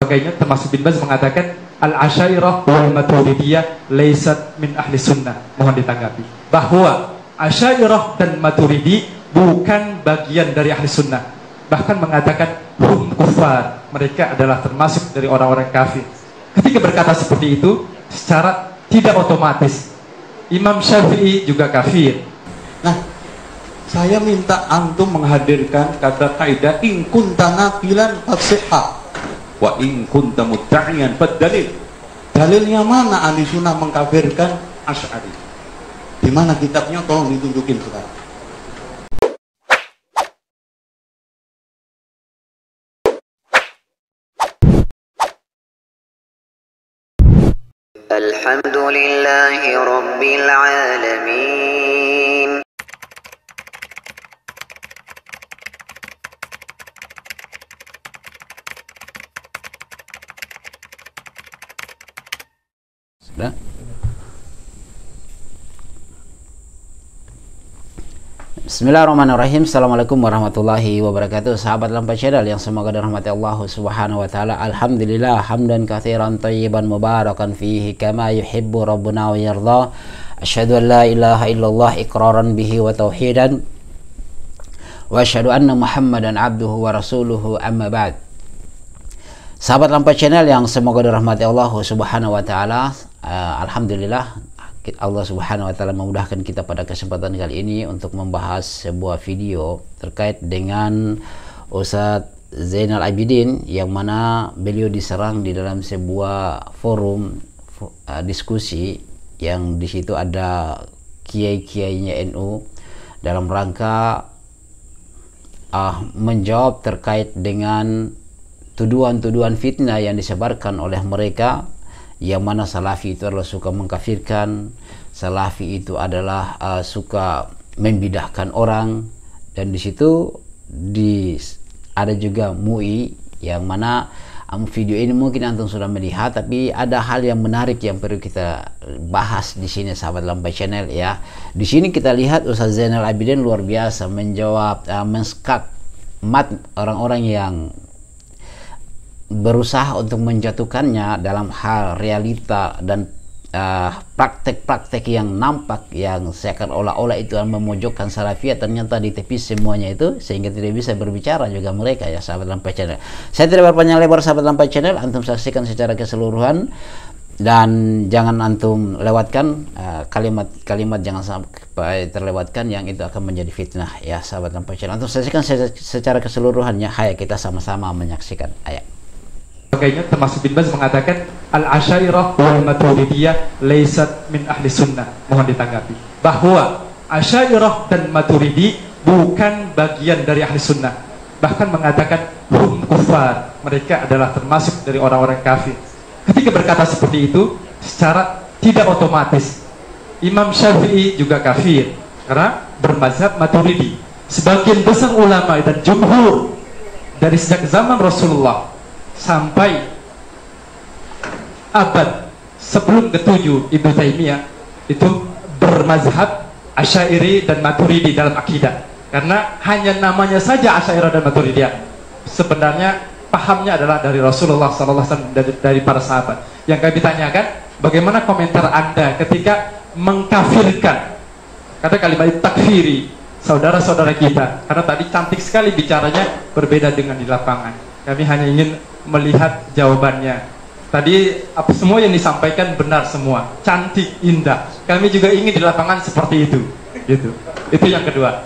sebagainya, termasuk bin Baz mengatakan al-Asy'ariyah wal Maturidiyah laysat min ahli sunnah. Mohon ditanggapi bahwa Asy'ariyah dan Maturidi bukan bagian dari ahli sunnah, bahkan mengatakan hum kufar, mereka adalah termasuk dari orang-orang kafir. Ketika berkata seperti itu, secara tidak otomatis Imam Syafi'i juga kafir. Nah, saya minta antum menghadirkan kata kaidah in kunta naqilan fasihha wa in kunta mudda'iyan fadalil. Dalilnya mana ahli sunnah mengkafirkan Asy'ari? Di mana kitabnya? Tolong ditunjukin sekarang. Alhamdulillahi Rabbil Alamin. Sudah? Bismillahirrahmanirrahim. Assalamualaikum warahmatullahi wabarakatuh. Sahabat Lampai Channel yang semoga dirahmati Allah Subhanahu wa taala. Alhamdulillah hamdan katsiran thayyiban mubarakan fihi kama yuhibbu rabbuna wa yarda. Asyhadu an la ilaha illallah iqraran bihi wa tauhidan. Wa asyhadu anna Muhammadan abduhu wa rasuluhu amma ba'd. Sahabat Lampai Channel yang semoga dirahmati Allah Subhanahu wa taala. Alhamdulillah Allah Subhanahu wa taala memudahkan kita pada kesempatan kali ini untuk membahas sebuah video terkait dengan Ustadz Zainal Abidin, yang mana beliau diserang di dalam sebuah forum diskusi yang di situ ada kiai-kiainya NU dalam rangka menjawab terkait dengan tuduhan-tuduhan fitnah yang disebarkan oleh mereka, yang mana Salafi itu adalah suka mengkafirkan, Salafi itu adalah suka membidahkan orang, dan di situ ada juga MUI, yang mana video ini mungkin antum sudah melihat, tapi ada hal yang menarik yang perlu kita bahas di sini, sahabat Lampai Channel ya. Di sini kita lihat Ustadz Zainal Abidin luar biasa menjawab menskak mat orang-orang yang berusaha untuk menjatuhkannya dalam hal realita dan praktek-praktek yang nampak, yang seakan-olah itu memojokkan Salafiyah, ternyata ditepis semuanya itu sehingga tidak bisa berbicara juga mereka ya, sahabat Lampai Channel. Saya tidak berpanjang lebar, sahabat Lampai Channel, antum saksikan secara keseluruhan dan jangan antum lewatkan kalimat-kalimat, jangan sampai terlewatkan yang itu akan menjadi fitnah ya, sahabat Lampai Channel. Antum saksikan secara keseluruhannya. Hayya kita sama-sama menyaksikan. Hayya. Sebagainya, termasuk bin Baz mengatakan al-Asy'ariyah wal Maturidiyah laysat min ahli sunnah. Mohon ditanggapi bahwa Asy'ariyah dan Maturidi bukan bagian dari ahli sunnah, bahkan mengatakan hum kufar, mereka adalah termasuk dari orang-orang kafir. Ketika berkata seperti itu, secara tidak otomatis Imam Syafi'i juga kafir karena bermazhab Maturidi. Sebagian besar ulama dan jumhur dari sejak zaman Rasulullah sampai abad sebelum ke-7 Ibnu Taimiyah itu bermazhab Asy'ari dan Maturidi dalam akidah, karena hanya namanya saja Asy'ari dan Maturidiyah, sebenarnya pahamnya adalah dari Rasulullah SAW, dari para sahabat. Yang kami tanyakan, bagaimana komentar Anda ketika mengkafirkan, kata kalimat takfiri saudara-saudara kita, karena tadi cantik sekali bicaranya, berbeda dengan di lapangan. Kami hanya ingin melihat jawabannya. Tadi apa semua yang disampaikan benar semua, cantik, indah. Kami juga ingin di lapangan seperti itu, gitu. Itu yang kedua.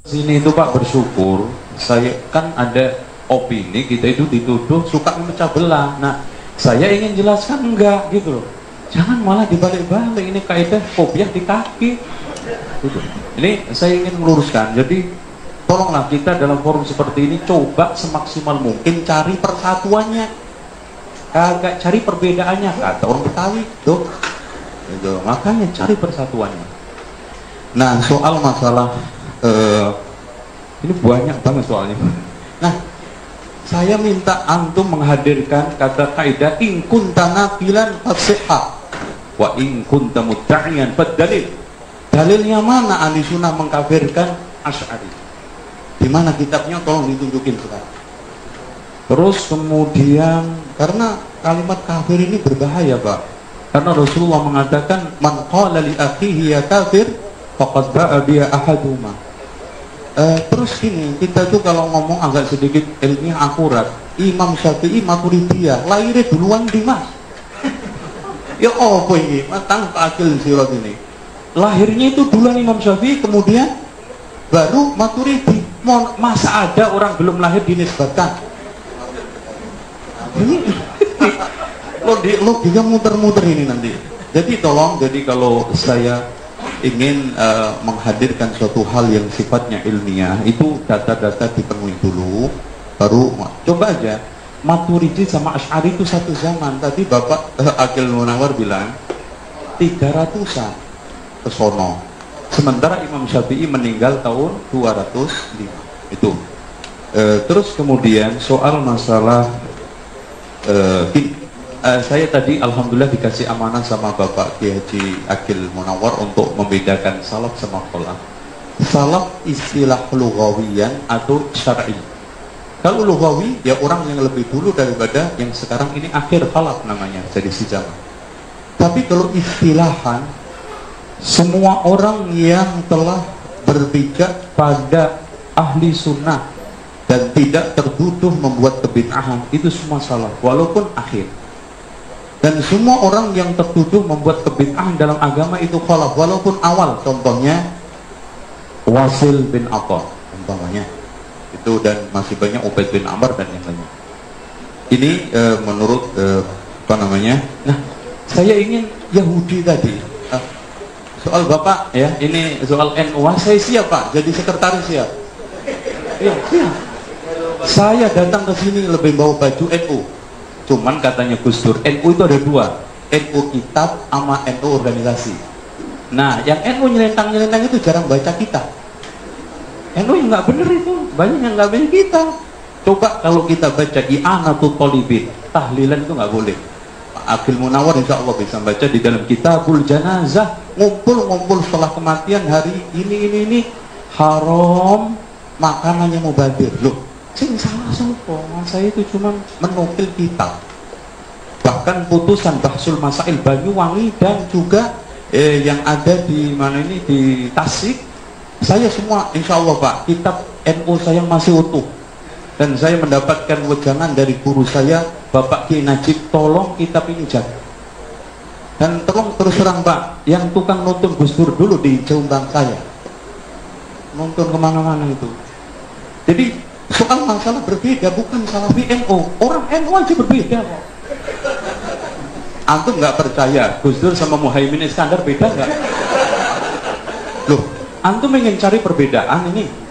Sini itu Pak, bersyukur saya kan ada opini kita itu dituduh suka memecah belah. Nah, saya ingin jelaskan enggak gitu loh. Jangan malah dibalik-balik, ini kaidah kopiah di kaki. Gitu. Ini saya ingin meluruskan. Jadi tolonglah kita dalam forum seperti ini coba semaksimal mungkin cari persatuannya, kagak cari perbedaannya, kata orang Betawi tuh gitu. Makanya cari persatuannya. Nah, soal masalah ini banyak banget soalnya. Nah, saya minta antum menghadirkan kata kaidah in kunta naqilan fasihha wa in kunta mudda'iyan fadalil. Dalilnya mana ahli sunnah mengkafirkan Asy'ari? Di mana kitabnya? Tolong ditunjukin sekarang. Terus kemudian karena kalimat kafir ini berbahaya, Pak. Karena Rasulullah mengatakan man qala li akhihi ya kafir faqad ba'a biha ahaduma. Terus gini, kita tuh kalau ngomong agak sedikit ilmiah akurat, Imam Syafi'i Maturidiyah, lahirnya duluan di Mas. Ya apa ini? Matang akil sirat ini. Lahirnya itu duluan Imam Syafi'i, kemudian baru Maturidi. Masa ada orang belum lahir dinisbatkan? Ini logika muter-muter ini nanti. Jadi tolong, jadi kalau saya ingin menghadirkan suatu hal yang sifatnya ilmiah, itu data-data dipenuhi dulu, baru coba aja. Maturidi sama Asy'ari itu satu zaman. Tadi Bapak Akil Munawar bilang 300-an ke sono. Sementara Imam Syafi'i meninggal tahun 205. Itu. Terus kemudian soal masalah saya tadi alhamdulillah dikasih amanah sama Bapak Kiai Haji Akil Munawar untuk membedakan salaf sama khalaf. Salaf istilah lughawiyan atau syar'i. Kalau lughawi ya orang yang lebih dulu daripada yang sekarang ini akhir khalaf namanya, jadi si zaman. Tapi kalau istilahan, semua orang yang telah berpijak pada ahli sunnah dan tidak tertuduh membuat kebid'ahan, itu semua salaf walaupun akhir. Dan semua orang yang tertuduh membuat kebid'ahan dalam agama itu khalaf walaupun awal. Contohnya Wasil bin Atha contohnya itu, dan masih banyak Ubaid bin Amr dan yang lainnya. Ini menurut apa namanya? Nah, saya ingin Yahudi tadi soal Bapak ya, ini soal NU, saya siap Pak jadi sekretaris ya. Iya, siap. Saya datang ke sini lebih bawa baju NU. Cuman katanya Gus Dur, NU itu ada dua, NU kitab sama NU organisasi. Nah, yang NU nyelentang-nyelentang itu jarang baca kitab. NU yang nggak bener itu, banyak yang nggak bener kita. Coba kalau kita baca I'anatul Thalibin, tahlilan itu nggak boleh. Pak Akil Munawar insya Allah bisa baca di dalam Kitabul Janazah, ngumpul-ngumpul setelah kematian hari ini haram, makanannya mubadir. Loh, sing salah sopo? Saya itu cuma menukil kitab. Bahkan putusan Bahsul Masail Banyuwangi dan juga yang ada di mana ini di Tasik, saya semua insya Allah Pak, kitab NU saya masih utuh. Dan saya mendapatkan wejangan dari guru saya Bapak Kiai Najib, tolong kitab ini jaga. Dan tolong terus terang Pak, yang tukang nonton Gus Dur dulu di Jombang saya, nonton kemana-mana itu. Jadi soal masalah berbeda, bukan salah NU. Orang NU aja berbeda kok. Antum nggak percaya Gus Dur sama Muhaimin Iskandar beda nggak? Loh, antum ingin cari perbedaan ini.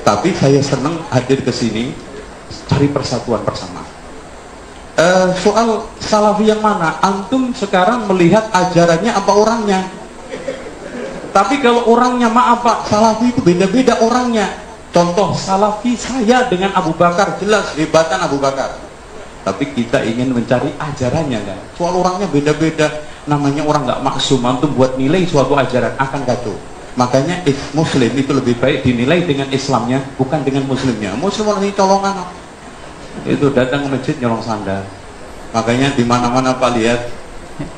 Tapi saya senang hadir ke sini cari persatuan bersama. Soal salafi yang mana? Antum sekarang melihat ajarannya apa orangnya? Tapi kalau orangnya maaf Pak, salafi itu beda-beda orangnya. Contoh salafi saya dengan Abu Bakar, jelas hebatan Abu Bakar. Tapi kita ingin mencari ajarannya kan. Soal orangnya beda-beda. Namanya orang nggak maksum. Antum buat nilai suatu ajaran akan kacau. Makanya Muslim itu lebih baik dinilai dengan Islamnya, bukan dengan Muslimnya. Muslim orang ini colongan. Itu datang ke masjid nyolong sandal. Makanya di mana-mana Pak lihat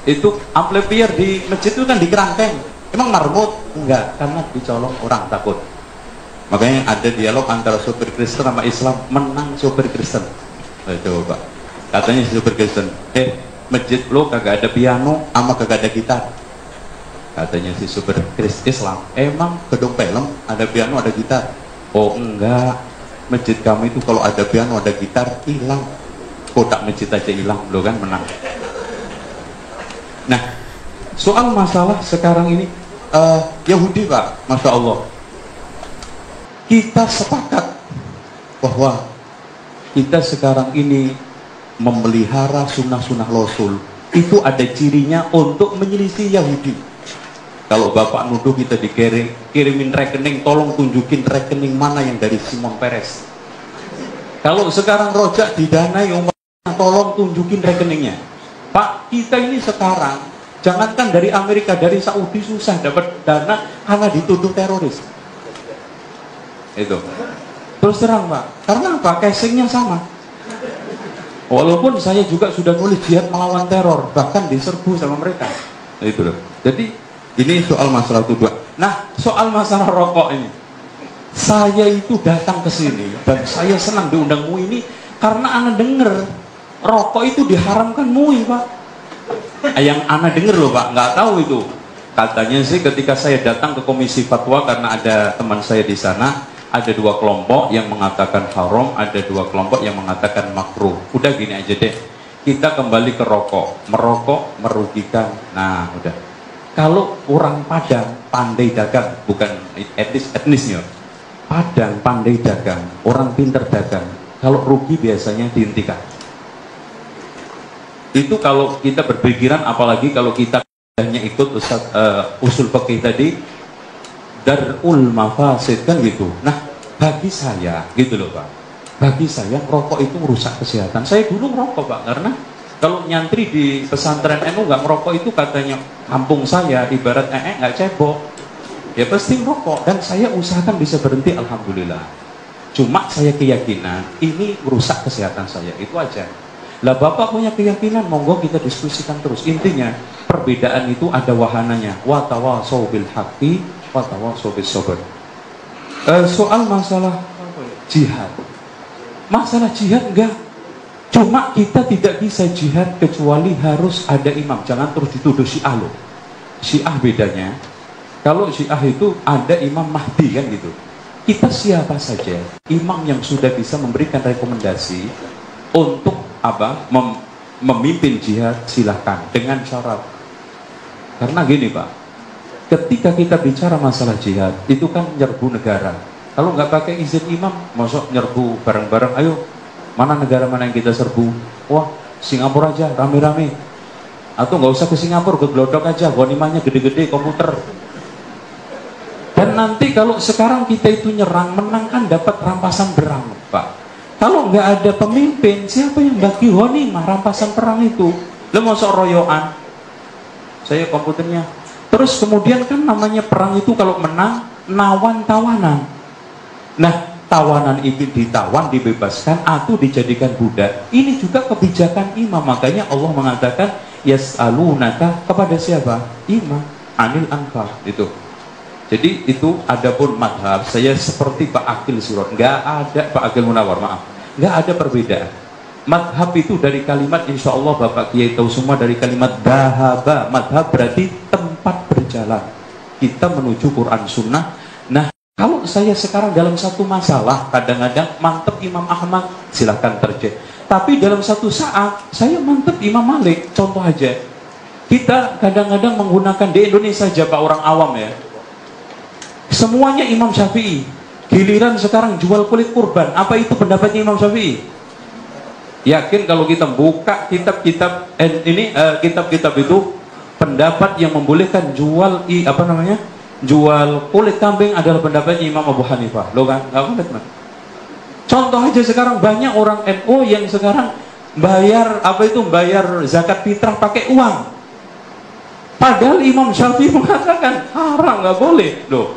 itu amplifier di masjid itu kan di kerangkeng. Emang marmut? Enggak, karena dicolong orang takut. Makanya ada dialog antara sopir Kristen sama Islam, menang sopir Kristen. Coba Pak, katanya sopir Kristen, masjid lo kagak ada piano sama kagak ada gitar. Katanya si sopir Islam, emang gedung film ada piano ada gitar? Oh enggak, masjid kami itu kalau ada piano ada gitar hilang. Kotak masjid aja hilang, lo kan menang. Nah, soal masalah sekarang ini Yahudi Pak, Masya Allah, kita sepakat bahwa kita sekarang ini memelihara sunnah-sunnah Rasul. Itu ada cirinya untuk menyelisih Yahudi. Kalau Bapak nuduh kita dikirimin rekening, tolong tunjukin rekening mana yang dari Simon Peres. Kalau sekarang rojak didanai tolong tunjukin rekeningnya. Pak, kita ini sekarang jangankan dari Amerika, dari Saudi susah dapat dana karena dituduh teroris. Itu. Terus terang Pak, karena apa? Casingnya sama. Walaupun saya juga sudah nulis jihad melawan teror, bahkan diserbu sama mereka. Itu loh. Jadi ini soal masalah tuduhan. Nah, soal masalah rokok ini, saya itu datang ke sini dan saya senang diundang MUI ini karena ana denger rokok itu diharamkan MUI, Pak. Yang ana denger loh, Pak, nggak tahu itu. Katanya sih ketika saya datang ke komisi fatwa, karena ada teman saya di sana, ada dua kelompok yang mengatakan haram, ada dua kelompok yang mengatakan makruh. Udah gini aja deh, kita kembali ke rokok. Merokok merugikan. Nah, udah. Kalau orang Padang pandai dagang, bukan etnisnya. Padang pandai dagang, orang pinter dagang. Kalau rugi biasanya dihentikan. Itu kalau kita berpikiran, apalagi kalau kita hanya ikut usul fikih tadi, darul mafasid kan gitu. Nah, bagi saya gitu loh, Pak. Bagi saya rokok itu merusak kesehatan. Saya dulu ngerokok, Pak, karena kalau nyantri di pesantren NU nggak ngerokok itu katanya kampung saya ibarat nggak cebok. Ya pasti ngerokok, dan saya usahakan bisa berhenti, alhamdulillah. Cuma saya keyakinan ini merusak kesehatan saya, itu aja. Lah Bapak punya keyakinan, monggo kita diskusikan terus. Intinya perbedaan itu ada wahananya. Wa tawasau bil haqqi wa tawasau bis sabr. Soal masalah jihad. Masalah jihad enggak. Cuma kita tidak bisa jihad kecuali harus ada imam. Jangan terus dituduh Syiah loh. Syiah bedanya, kalau Syiah itu ada Imam Mahdi kan gitu. Kita siapa saja imam yang sudah bisa memberikan rekomendasi untuk memimpin jihad, silahkan dengan syarat. Karena gini, Pak, ketika kita bicara masalah jihad itu kan nyerbu negara. Kalau nggak pakai izin imam, masuk nyerbu bareng-bareng. Ayo, mana negara mana yang kita serbu? Wah, Singapura aja rame-rame. Atau nggak usah ke Singapura, ke Glodok aja, ghanimahnya gede-gede, komputer. Dan nanti kalau sekarang kita itu nyerang, menang kan dapat rampasan perang, Pak. Kalau nggak ada pemimpin, siapa yang bagi ghanimah rampasan perang itu? Lo mau sok royoan? Saya komputernya. Terus kemudian kan namanya perang itu kalau menang, nawan tawanan. Nah, tawanan itu ditawan, dibebaskan, atau dijadikan budak. Ini juga kebijakan imam. Makanya Allah mengatakan, yas'alunaka kepada siapa? Imam. Anil anfal. Itu. Jadi itu adapun madhab, saya seperti Pak Akil Sirot, nggak ada Pak Akil Munawar, maaf, nggak ada perbedaan. Madhab itu dari kalimat, insya Allah Bapak Kiai tahu semua, dari kalimat dhahaba. Madhab berarti tempat berjalan. Kita menuju Quran Sunnah. Nah, kalau saya sekarang dalam satu masalah, kadang-kadang mantep Imam Ahmad, silahkan terjadi. Tapi dalam satu saat, saya mantep Imam Malik. Contoh aja, kita kadang-kadang menggunakan di Indonesia aja Pak, orang awam ya, semuanya Imam Syafi'i. Giliran sekarang jual kulit kurban, apa itu pendapatnya Imam Syafi'i? Yakin kalau kita buka kitab-kitab kitab-kitab itu, pendapat yang membolehkan jual jual kulit kambing adalah pendapatnya Imam Abu Hanifah. Lo kan nggak boleh, teman. Contoh aja sekarang banyak orang NU yang sekarang bayar zakat fitrah pakai uang. Padahal Imam Syafi'i mengatakan haram, nggak boleh. Loh,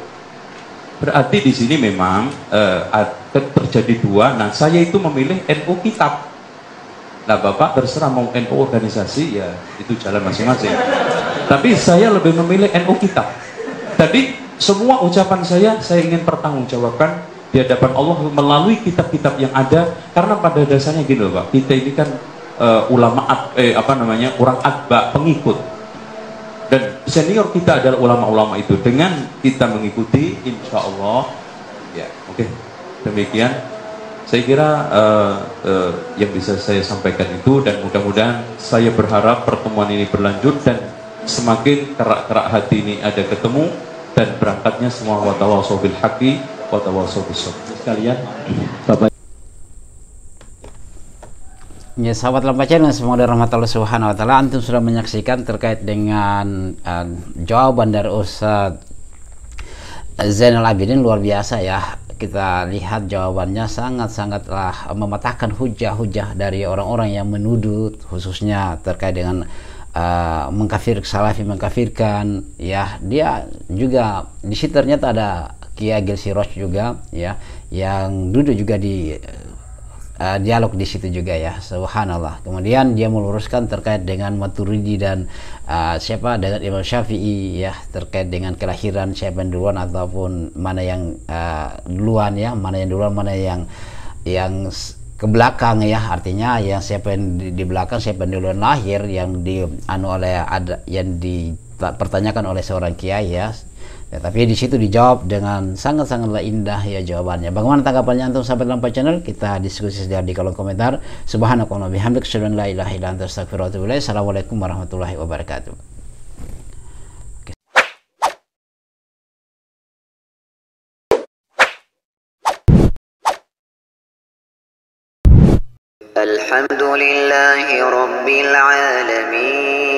berarti di sini memang terjadi dua. Nah, saya itu memilih NU kitab. Nah, Bapak terserah mau NU organisasi, ya itu jalan masing-masing. Tapi saya lebih memilih NU kitab. Tadi semua ucapan saya ingin pertanggungjawabkan di hadapan Allah melalui kitab-kitab yang ada. Karena pada dasarnya gini loh, Pak, kita ini kan orang atba, pengikut. Dan senior kita adalah ulama-ulama itu. Dengan kita mengikuti, insya Allah, ya oke. Demikian, saya kira yang bisa saya sampaikan itu, dan mudah-mudahan saya berharap pertemuan ini berlanjut dan semakin kerak-kerak hati ini ada ketemu dan berangkatnya semua wa tawasau bil haqqi wa tawasau bis sabr. Sekalian, Bapak. Ya, sahabat Lampa Channel, semoga rahmat Allah Subhanahu wa taala, antum sudah menyaksikan terkait dengan jawaban dari Ustaz Zainal Abidin. Luar biasa ya. Kita lihat jawabannya sangat-sangatlah mematahkan hujah-hujah dari orang-orang yang menuduh, khususnya terkait dengan mengkafirkan ya. Dia juga di situ ternyata ada Kiai Agil Siroj juga ya, yang duduk juga di dialog di situ juga ya, subhanallah. Kemudian dia meluruskan terkait dengan Maturidi dan dengan Imam Syafi'i ya, terkait dengan kelahiran siapa yang duluan ataupun mana yang duluan ya, mana yang duluan, mana yang ke belakang ya, artinya yang siapa yang di belakang, siapa yang duluan lahir, yang yang dipertanyakan oleh seorang kiai ya. Tapi di situ dijawab dengan sangat-sangatlah indah ya jawabannya. Bagaimana tanggapannya antum sahabat Lampai Channel? Kita diskusi saja di kolom komentar. Subhanakallahumma bihamdika asyhadu an la ilaha illa anta astaghfiruka wa atubu ilaik. Assalamualaikum warahmatullahi wabarakatuh. الحمد لله رب العالمين